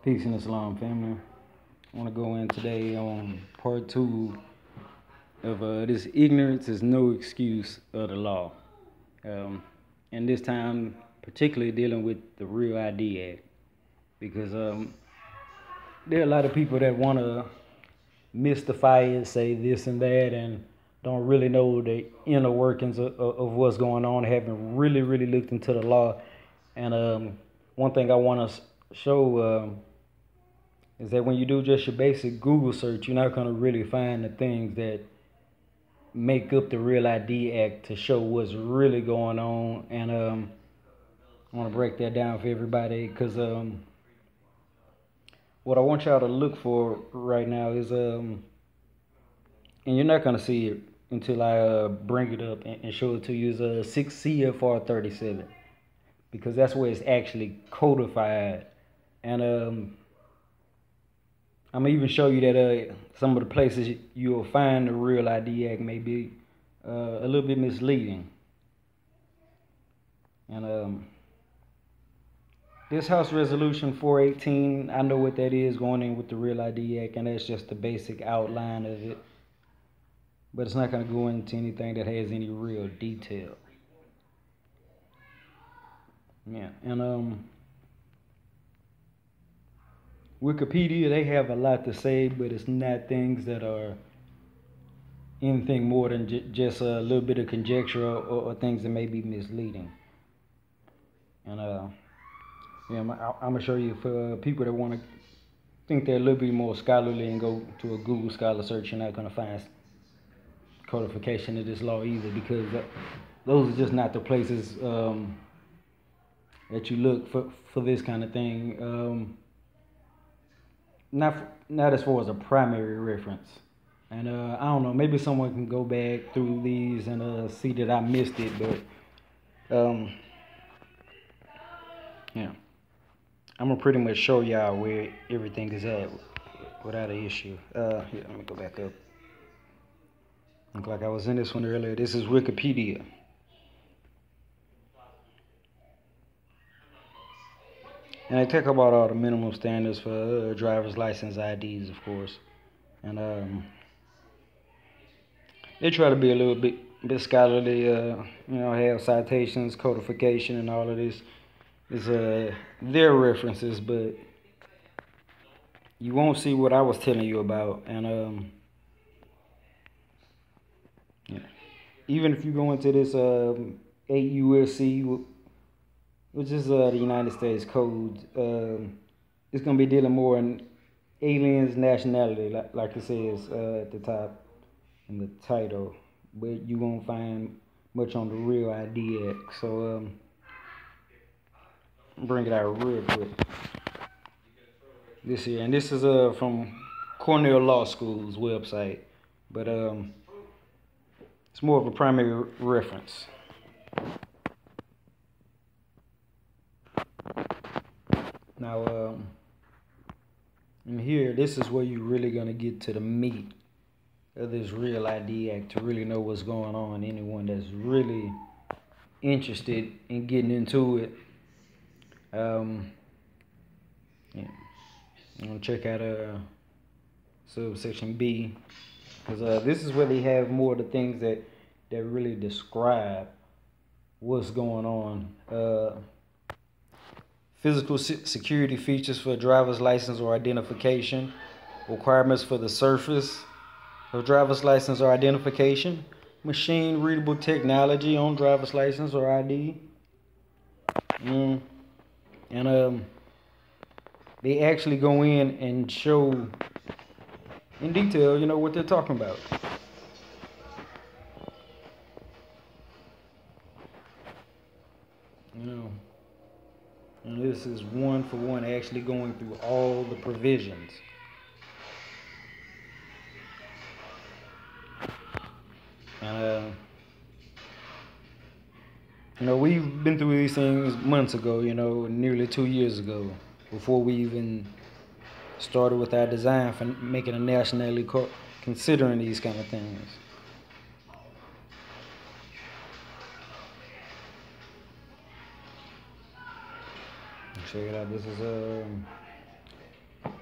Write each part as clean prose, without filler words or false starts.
Peace and Islam, family. I want to go in today on part two of this ignorance is no excuse of the law. And this time, particularly dealing with the Real ID Act, because there are a lot of people that want to mystify it, say this and that, and don't really know the inner workings of what's going on, haven't really looked into the law. And one thing I want to show is that when you do just your basic Google search, you're not going to really find the things that make up the Real ID Act to show what's really going on. And I want to break that down for everybody, because what I want y'all to look for right now is, and you're not going to see it until I bring it up and show it to you, is 6 CFR 37, because that's where it's actually codified. And I'm going to even show you that some of the places you'll find the Real ID Act may be a little bit misleading. And this House Resolution 418, I know what that is going in with the Real ID Act, and that's just the basic outline of it. But it's not going to go into anything that has any real detail. Yeah, and Wikipedia, they have a lot to say, but it's not things that are anything more than just a little bit of conjecture or things that may be misleading. And yeah, I'm gonna show you, for people that want to think they're a little bit more scholarly and go to a Google Scholar search, you're not gonna find codification of this law either, because those are just not the places that you look for this kind of thing. Not as far as a primary reference. And I don't know, maybe someone can go back through these and see that I missed it, but yeah, I'm gonna pretty much show y'all where everything is at without an issue. Here, let me go back up. Look like I was in this one earlier. This is Wikipedia. And they talk about all the minimum standards for driver's license IDs, of course. And they try to be a little bit scholarly, have citations, codification, and all of this is their references, but you won't see what I was telling you about. And yeah. Even if you go into this 8 USC, which is the United States Code, it's going to be dealing more in aliens' nationality, like it says at the top in the title, but you won't find much on the Real ID Act. So bring it out real quick. This here, and this is from Cornell Law School's website, but it's more of a primary reference. Now, in here, this is where you're really going to get to the meat of this Real ID Act to really know what's going on. Anyone that's really interested in getting into it, yeah, I'm going to check out subsection B, because this is where they have more of the things that really describe what's going on. Physical security features for a driver's license or identification, requirements for the surface of driver's license or identification, machine readable technology on driver's license or ID, and they actually go in and show in detail, what they're talking about. And this is one for one, actually going through all the provisions. And we've been through these things months ago, nearly 2 years ago, before we even started with our design for making a nationality card, considering these kind of things. Check it out. This is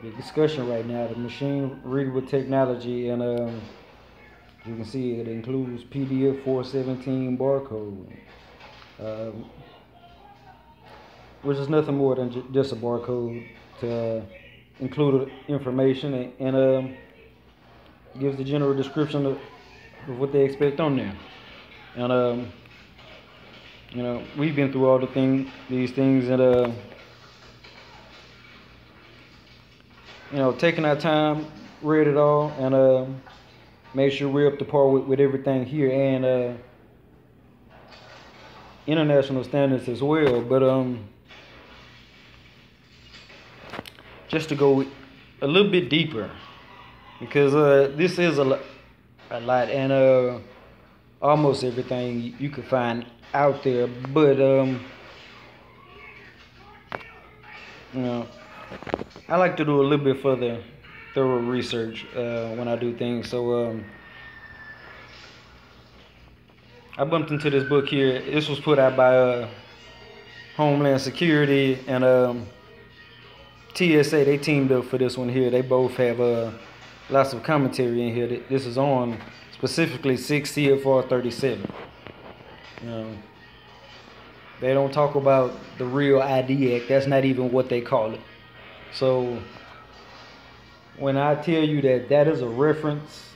the discussion right now, the machine readable technology, and you can see it includes PDF 417 barcode, um, which is nothing more than just a barcode to include information and gives the general description of what they expect on there. And we've been through all these things, and taking our time, read it all, and make sure we're up to par with everything here and international standards as well. But just to go a little bit deeper, because this is a lot, and almost everything you could find out there. But I like to do a little bit further thorough research when I do things. So I bumped into this book here. This was put out by Homeland Security and TSA. They teamed up for this one here. They both have lots of commentary in here. This is on specifically 6 CFR 37. They don't talk about the Real ID Act. That's not even what they call it. So when I tell you that is a reference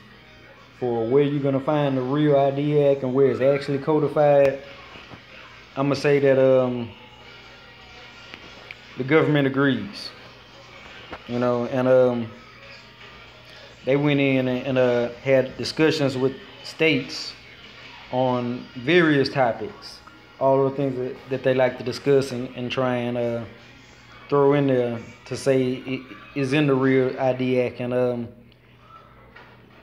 for where you're going to find the Real ID Act and where it's actually codified, I'm going to say that the government agrees. And they went in and had discussions with states on various topics, all the things that they like to discuss and try and throw in there to say it is in the Real ID Act. And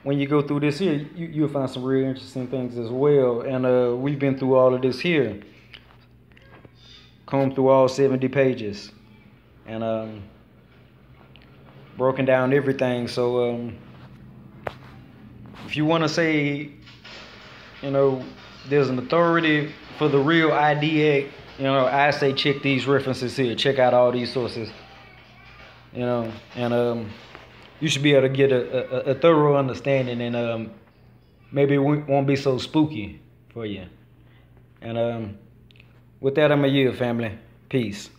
when you go through this here, you'll find some real interesting things as well. And we've been through all of this here, combed through all 70 pages, and broken down everything. So if you want to say, there's an authority for the Real ID Act, I say check these references here. Check out all these sources. And you should be able to get a thorough understanding, and maybe it won't be so spooky for you. And with that, I'm a yield, family. Peace.